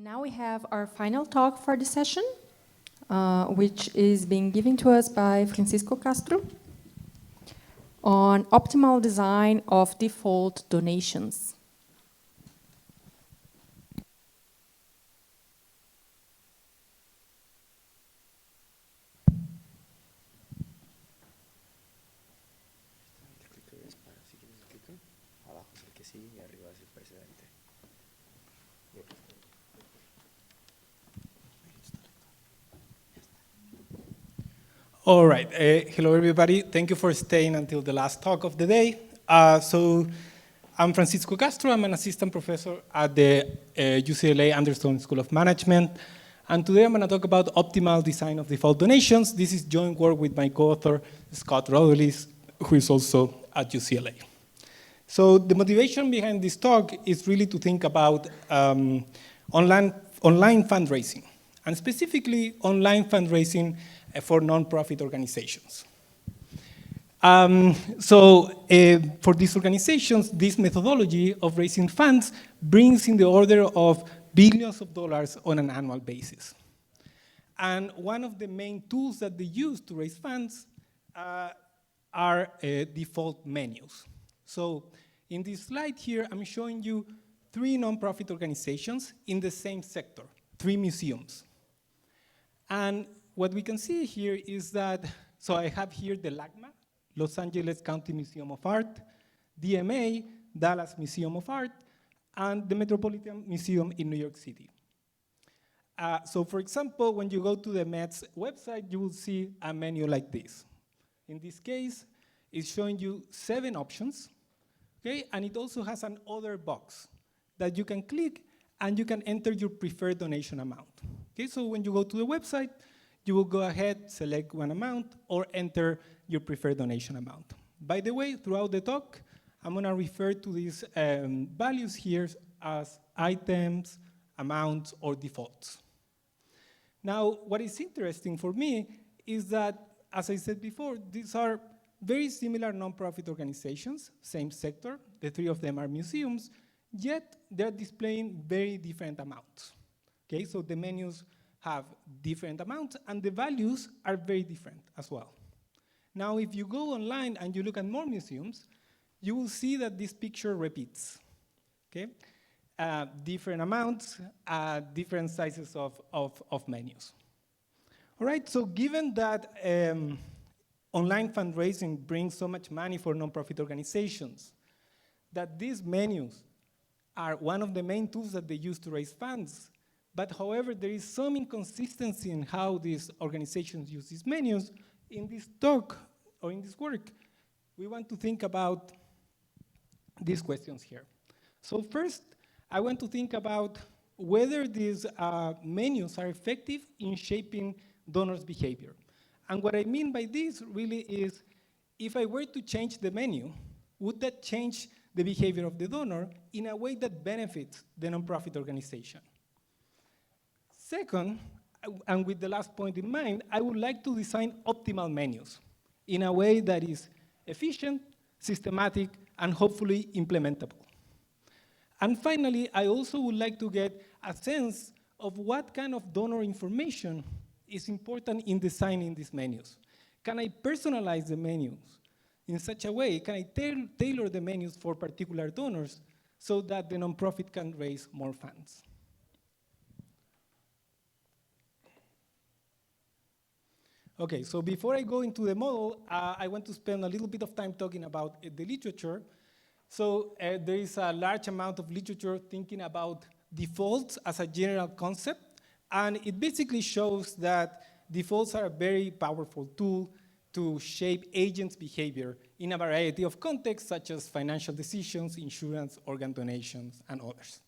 And now we have our final talk for the session, which is being given to us by Francisco Castro on optimal design of default donations. All right. Hello, everybody. Thank you for staying until the last talk of the day. So I'm Francisco Castro. I'm an assistant professor at the UCLA Anderson School of Management. And today I'm going to talk about optimal design of default donations. This is joint work with my co-author, Scott Rodelis, who is also at UCLA. So the motivation behind this talk is really to think about online fundraising, and specifically online fundraising for nonprofit organizations. For these organizations, this methodology of raising funds brings in the order of billions of dollars on an annual basis. And one of the main tools that they use to raise funds are default menus. So in this slide here, I'm showing you 3 nonprofit organizations in the same sector, 3 museums. And what we can see here is that, so I have here the LACMA, Los Angeles County Museum of Art, DMA, Dallas Museum of Art, and the Metropolitan Museum in New York City. So for example, when you go to the Met's website, you will see a menu like this. In this case, it's showing you 7 options, okay? And it also has an other box that you can click and you can enter your preferred donation amount. Okay, so when you go to the website, you will go ahead, select one amount, or enter your preferred donation amount. By the way, throughout the talk, I'm gonna refer to these values here as items, amounts, or defaults. Now, what is interesting for me is that, as I said before, these are very similar nonprofit organizations, same sector, the 3 of them are museums, yet they're displaying very different amounts. Okay, so the menus have different amounts, and the values are very different as well. Now, if you go online and you look at more museums, you will see that this picture repeats, okay? Different amounts, different sizes of menus. All right, so given that online fundraising brings so much money for nonprofit organizations, that these menus are one of the main tools that they use to raise funds, but however, there is some inconsistency in how these organizations use these menus. In this talk, or in this work, we want to think about these questions here. So first, I want to think about whether these menus are effective in shaping donors' behavior. And what I mean by this really is, if I were to change the menu, would that change the behavior of the donor in a way that benefits the nonprofit organization? Second, and with the last point in mind, I would like to design optimal menus in a way that is efficient, systematic, and hopefully implementable. And finally, I also would like to get a sense of what kind of donor information is important in designing these menus. Can I personalize the menus in such a way? Can I tailor the menus for particular donors so that the nonprofit can raise more funds? Okay, so before I go into the model, I want to spend a little bit of time talking about the literature. So there is a large amount of literature thinking about defaults as a general concept, and it basically shows that defaults are a very powerful tool to shape agents' behavior in a variety of contexts, such as financial decisions, insurance, organ donations, and others.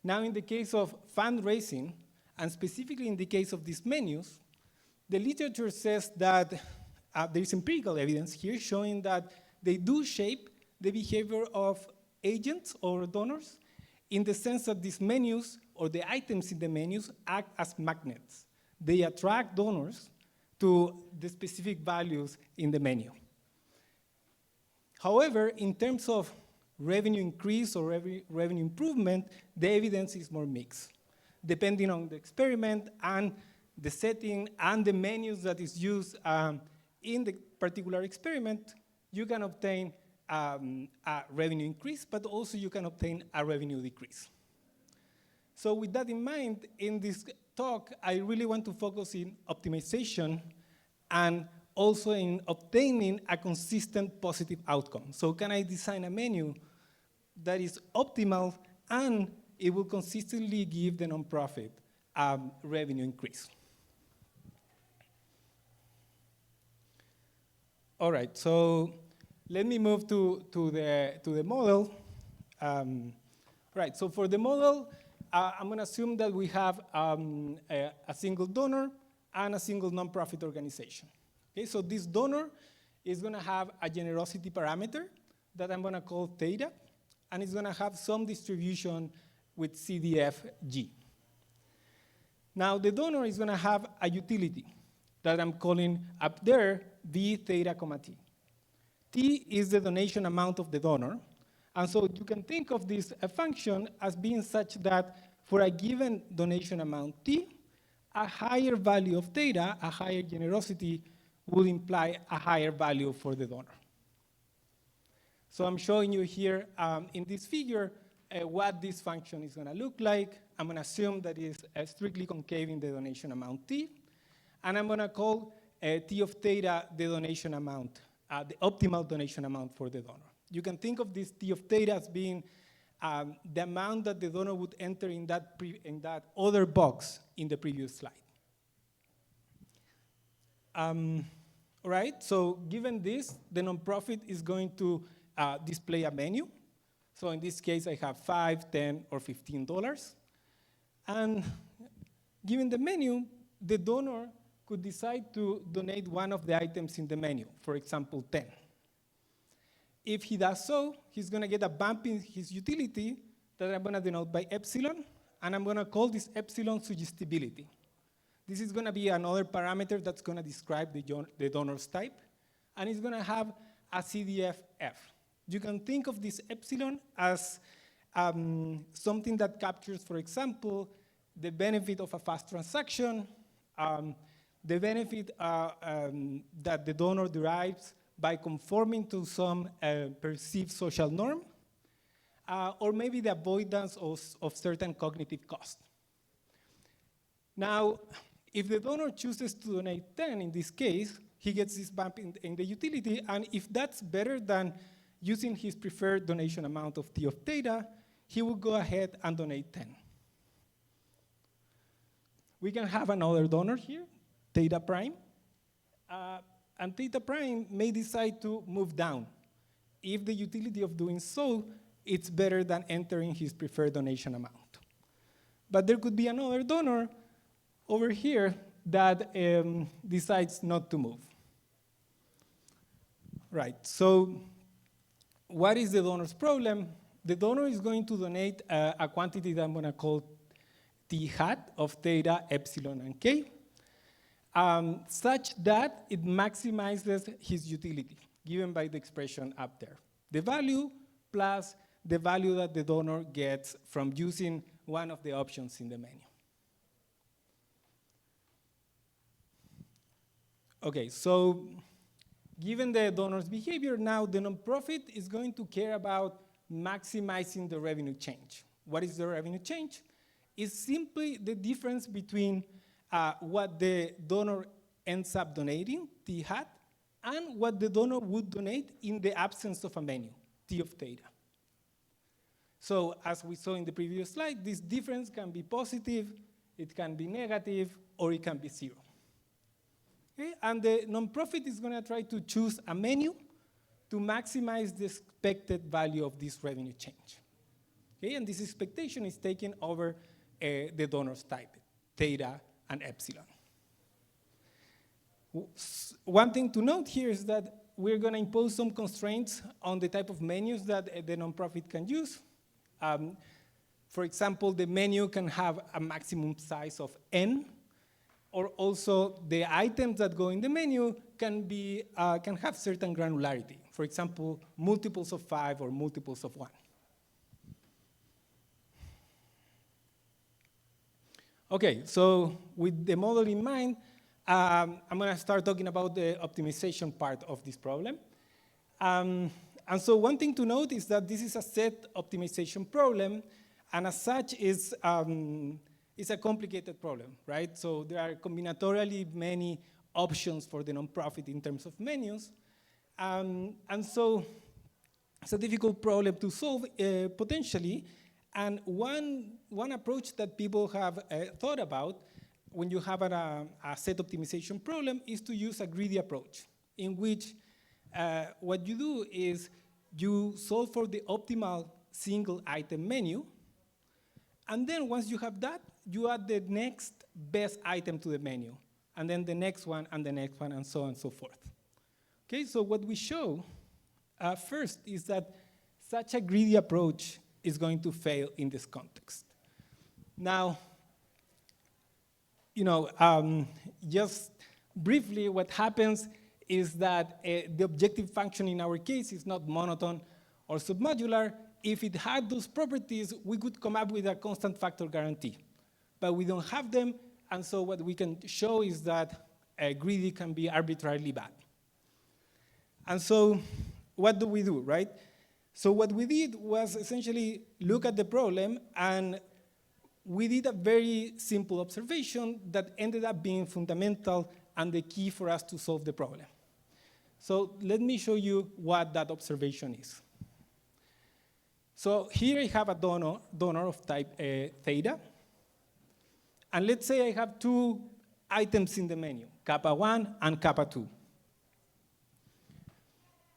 Now, in the case of fundraising, and specifically in the case of these menus, the literature says that there is empirical evidence here showing that they do shape the behavior of agents or donors in the sense that these menus or the items in the menus act as magnets. They attract donors to the specific values in the menu. However, in terms of revenue increase or revenue improvement, the evidence is more mixed. depending on the experiment and the setting and the menus that is used in the particular experiment, you can obtain a revenue increase, but also you can obtain a revenue decrease. So with that in mind, in this talk, I really want to focus in optimization and also in obtaining a consistent positive outcome. So can I design a menu that is optimal and it will consistently give the nonprofit revenue increase? All right, so let me move to the model. Right, so for the model, I'm going to assume that we have a single donor and a single nonprofit organization. Okay, so this donor is going to have a generosity parameter that I'm going to call theta, and it's going to have some distribution with CDFG. Now, the donor is going to have a utility that I'm calling up there V theta comma T. T is the donation amount of the donor. And so you can think of this function as being such that for a given donation amount T, a higher value of theta, a higher generosity, would imply a higher value for the donor. So I'm showing you here in this figure what this function is going to look like. I'm going to assume that it's strictly concave in the donation amount T. And I'm going to call T of theta the donation amount, the optimal donation amount for the donor. You can think of this T of theta as being the amount that the donor would enter in that other box in the previous slide. All right, so given this, the nonprofit is going to display a menu. So in this case, I have $5, $10, or $15. And given the menu, the donor could decide to donate one of the items in the menu, for example, 10. If he does so, he's going to get a bump in his utility that I'm going to denote by epsilon, and I'm going to call this epsilon suggestibility. This is going to be another parameter that's going to describe the donor's type, and it's going to have a CDF-F. You can think of this epsilon as something that captures, for example, the benefit of a fast transaction, the benefit that the donor derives by conforming to some perceived social norm, or maybe the avoidance of certain cognitive cost. Now, if the donor chooses to donate 10 in this case, he gets this bump in the utility, and if that's better than using his preferred donation amount of T of theta, he will go ahead and donate 10. We can have another donor here, theta prime, and theta prime may decide to move down. If the utility of doing so, it's better than entering his preferred donation amount. But there could be another donor over here that decides not to move. Right, so what is the donor's problem? The donor is going to donate a quantity that I'm going to call T hat of theta, epsilon, and K, such that it maximizes his utility, given by the expression up there. The value plus the value that the donor gets from using one of the options in the menu. Okay, so given the donor's behavior, now the nonprofit is going to care about maximizing the revenue change. What is the revenue change? It's simply the difference between what the donor ends up donating, T hat, and what the donor would donate in the absence of a menu, T of theta. So as we saw in the previous slide, this difference can be positive, it can be negative, or it can be zero. Okay? And the nonprofit is going to try to choose a menu to maximize the expected value of this revenue change. Okay? And this expectation is taken over the donor's type, theta and epsilon. One thing to note here is that we're going to impose some constraints on the type of menus that the nonprofit can use. For example, the menu can have a maximum size of n, or also the items that go in the menu can have certain granularity. For example, multiples of 5 or multiples of 1. Okay, so with the model in mind, I'm going to start talking about the optimization part of this problem. And so one thing to note is that this is a set optimization problem, and as such, it's a complicated problem, right? So there are combinatorially many options for the nonprofit in terms of menus. And so it's a difficult problem to solve potentially. And one approach that people have thought about when you have a set optimization problem is to use a greedy approach, in which what you do is you solve for the optimal single item menu, and then once you have that, you add the next best item to the menu, and then the next one, and the next one, and so on and so forth. Okay, so what we show first is that such a greedy approach is going to fail in this context. Now, just briefly, what happens is that the objective function in our case is not monotone or submodular. If it had those properties, we could come up with a constant factor guarantee. But we don't have them, and so what we can show is that greedy can be arbitrarily bad. And so what do we do, right? So what we did was essentially look at the problem, and we did a very simple observation that ended up being fundamental and the key for us to solve the problem. So let me show you what that observation is. So here I have a donor of type theta. And let's say I have two items in the menu, kappa 1 and kappa 2.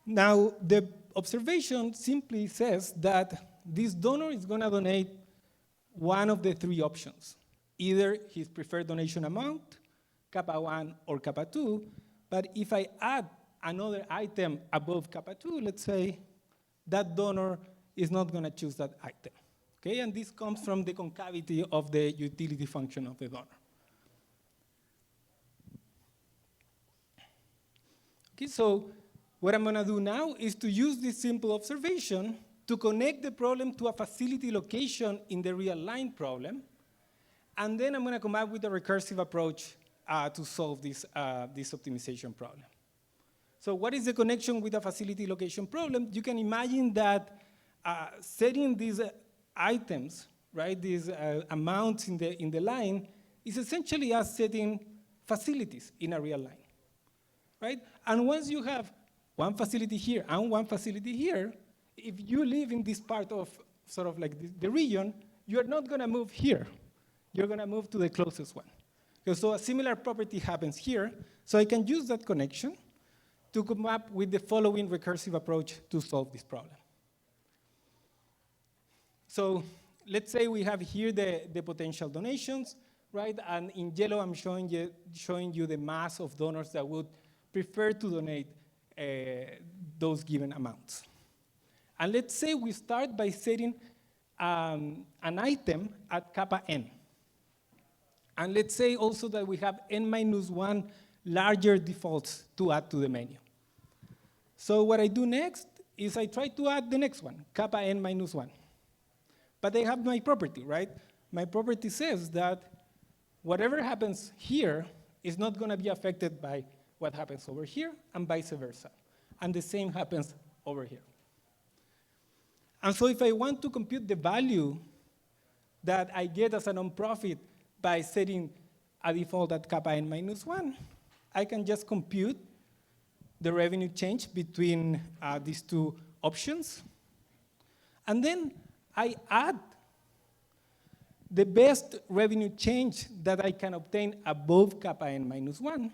Now, the observation simply says that this donor is going to donate one of the three options, either his preferred donation amount, kappa 1 or kappa 2, but if I add another item above kappa 2, let's say, that donor is not going to choose that item. Okay, and this comes from the concavity of the utility function of the donor. Okay, so what I'm going to do now is to use this simple observation to connect the problem to a facility location in the real line problem, and then I'm going to come up with a recursive approach to solve this optimization problem. So what is the connection with a facility location problem? You can imagine that setting these items, right, these amounts in the line, is essentially as setting facilities in a real line, right? And once you have one facility here and one facility here, if you live in this part of sort of like the region, you're not going to move here. You're going to move to the closest one. So a similar property happens here. So I can use that connection to come up with the following recursive approach to solve this problem. So let's say we have here the potential donations, right? And in yellow, I'm showing you the mass of donors that would prefer to donate those given amounts. And let's say we start by setting an item at kappa n. And let's say also that we have n-1 larger defaults to add to the menu. So what I do next is I try to add the next one, kappa n-1. But I have my property, right? My property says that whatever happens here is not going to be affected by what happens over here, and vice versa. And the same happens over here. And so if I want to compute the value that I get as a nonprofit by setting a default at kappa n-1, I can just compute the revenue change between these two options. And then I add the best revenue change that I can obtain above kappa n-1,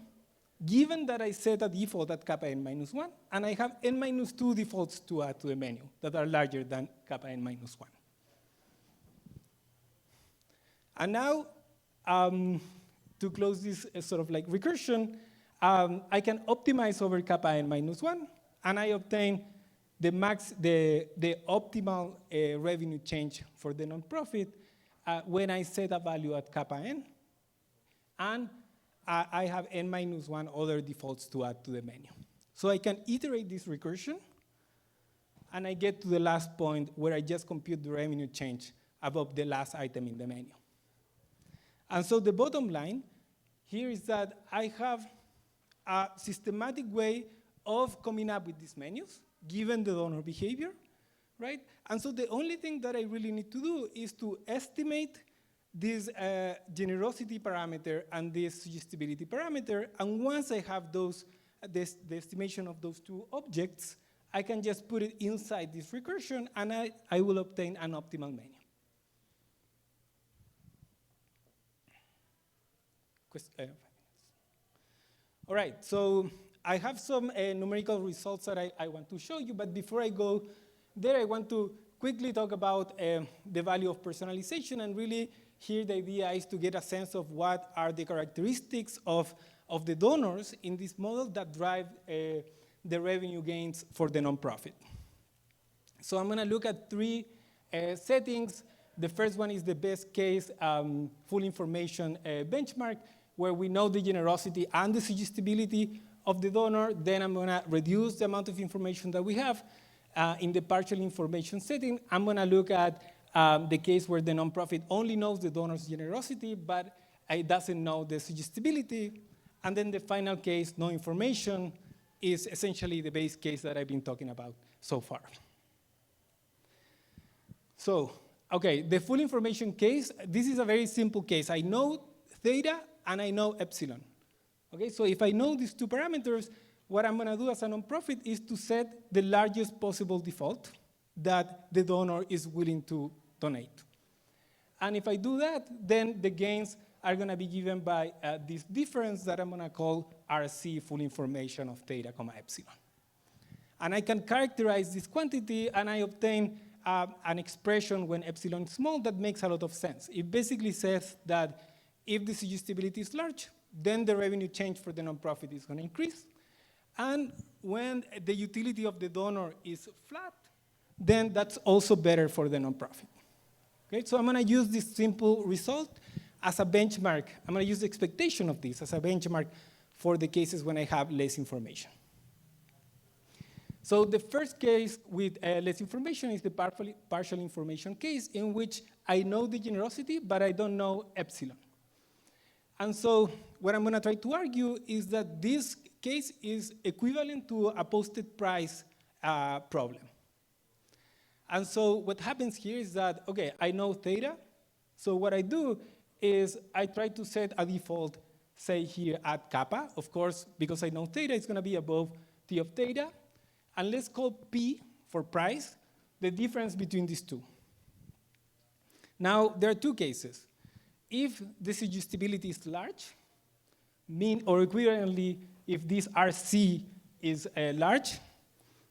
given that I set a default at kappa n-1, and I have n-2 defaults to add to the menu that are larger than kappa n-1. And now, to close this sort of like recursion, I can optimize over kappa n-1, and I obtain the optimal revenue change for the nonprofit when I set a value at kappa n, and I have n-1 other defaults to add to the menu. So I can iterate this recursion, and I get to the last point where I just compute the revenue change above the last item in the menu. And so the bottom line here is that I have a systematic way of coming up with these menus, given the donor behavior, right? And so the only thing that I really need to do is to estimate this generosity parameter and this suggestibility parameter. And once I have those, the estimation of those two objects, I can just put it inside this recursion, and I will obtain an optimal menu. All right, so I have some numerical results that I want to show you, but before I go there, I want to quickly talk about the value of personalization, and really here the idea is to get a sense of what are the characteristics of the donors in this model that drive the revenue gains for the nonprofit. So I'm gonna look at three settings. The first one is the best case full information benchmark, where we know the generosity and the suggestibility of the donor. Then I'm gonna reduce the amount of information that we have. In the partial information setting, I'm gonna look at the case where the nonprofit only knows the donor's generosity, but it doesn't know the suggestibility. And then the final case, no information, is essentially the base case that I've been talking about so far. So, okay, the full information case, this is a very simple case. I know theta and I know epsilon. Okay, so if I know these two parameters, what I'm gonna do as a nonprofit is to set the largest possible default that the donor is willing to donate. And if I do that, then the gains are gonna be given by this difference that I'm gonna call RC full information of theta comma epsilon. And I can characterize this quantity, and I obtain an expression when epsilon is small that makes a lot of sense. It basically says that if the suggestibility is large, then the revenue change for the nonprofit is gonna increase. And when the utility of the donor is flat, then that's also better for the nonprofit. Okay, so I'm gonna use this simple result as a benchmark. I'm gonna use the expectation of this as a benchmark for the cases when I have less information. So the first case with less information is the partial information case, in which I know the generosity, but I don't know epsilon. And so what I'm gonna try to argue is that this case is equivalent to a posted price problem. And so what happens here is that, okay, I know theta, so what I do is I try to set a default, say here at kappa. Of course, because I know theta, it's gonna be above T of theta. And let's call P for price the difference between these two. Now, there are two cases. If the suggestibility is large, or equivalently, if this RC is large,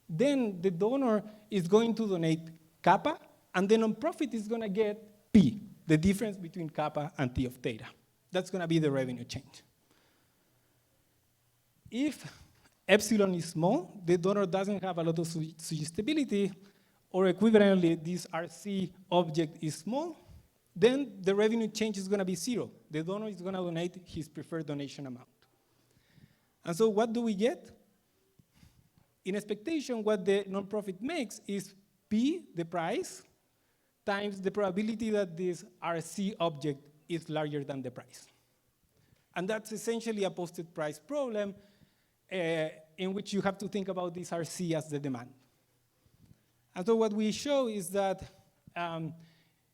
then the donor is going to donate kappa, and the nonprofit is gonna get P, the difference between kappa and T of theta. That's gonna be the revenue change. If epsilon is small, the donor doesn't have a lot of suggestibility, or equivalently, this RC object is small, then the revenue change is gonna be zero. The donor is gonna donate his preferred donation amount. And so what do we get? In expectation, what the nonprofit makes is P, the price, times the probability that this RC object is larger than the price. And that's essentially a posted price problem in which you have to think about this RC as the demand. And so what we show is that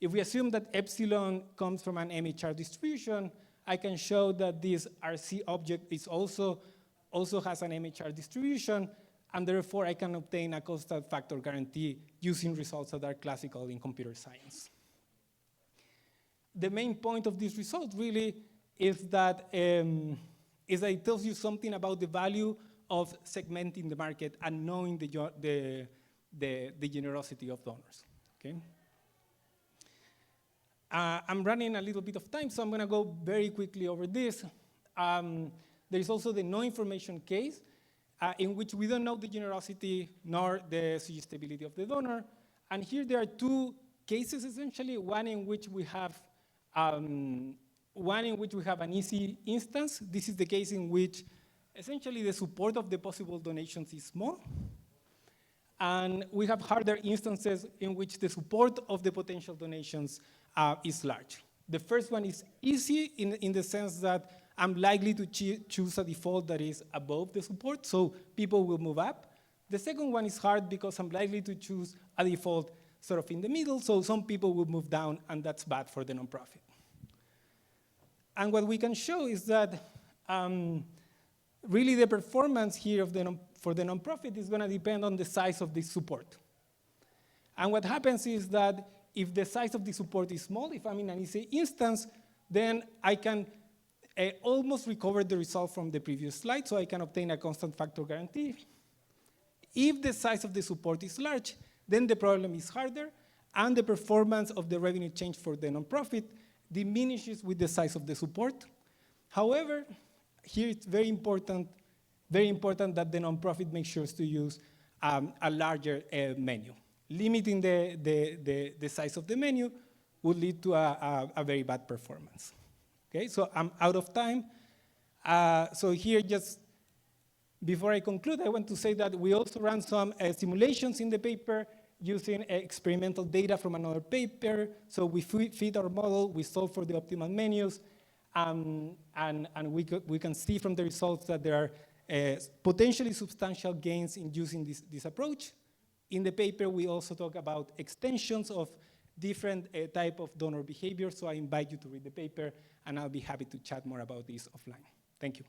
if we assume that epsilon comes from an MHR distribution, I can show that this RC object is also has an MHR distribution, and therefore I can obtain a constant factor guarantee using results that are classical in computer science. The main point of this result really is that it tells you something about the value of segmenting the market and knowing the generosity of donors. Okay? I'm running a little bit of time, so I'm gonna go very quickly over this. There is also the no information case, in which we don't know the generosity nor the suggestibility of the donor. And here there are two cases essentially, one in which we have an easy instance. This is the case in which essentially the support of the possible donations is small. And we have harder instances in which the support of the potential donations is large. The first one is easy in the sense that I'm likely to choose a default that is above the support, so people will move up. The second one is hard because I'm likely to choose a default sort of in the middle, so some people will move down, and that's bad for the nonprofit. And what we can show is that really the performance here for the nonprofit is going to depend on the size of the support. And what happens is that if the size of the support is small, if I'm in an easy instance, then I can almost recover the result from the previous slide, so I can obtain a constant factor guarantee. If the size of the support is large, then the problem is harder, and the performance of the revenue change for the nonprofit diminishes with the size of the support. However, here it's very important that the nonprofit makes sure to use a larger menu. Limiting the size of the menu would lead to a very bad performance. Okay, so I'm out of time. So here, just before I conclude, I want to say that we also ran some simulations in the paper using experimental data from another paper. So we feed our model, we solve for the optimal menus, and we can see from the results that there are potentially substantial gains in using this approach. In the paper, we also talk about extensions of different type of donor behavior, so I invite you to read the paper, and I'll be happy to chat more about this offline. Thank you.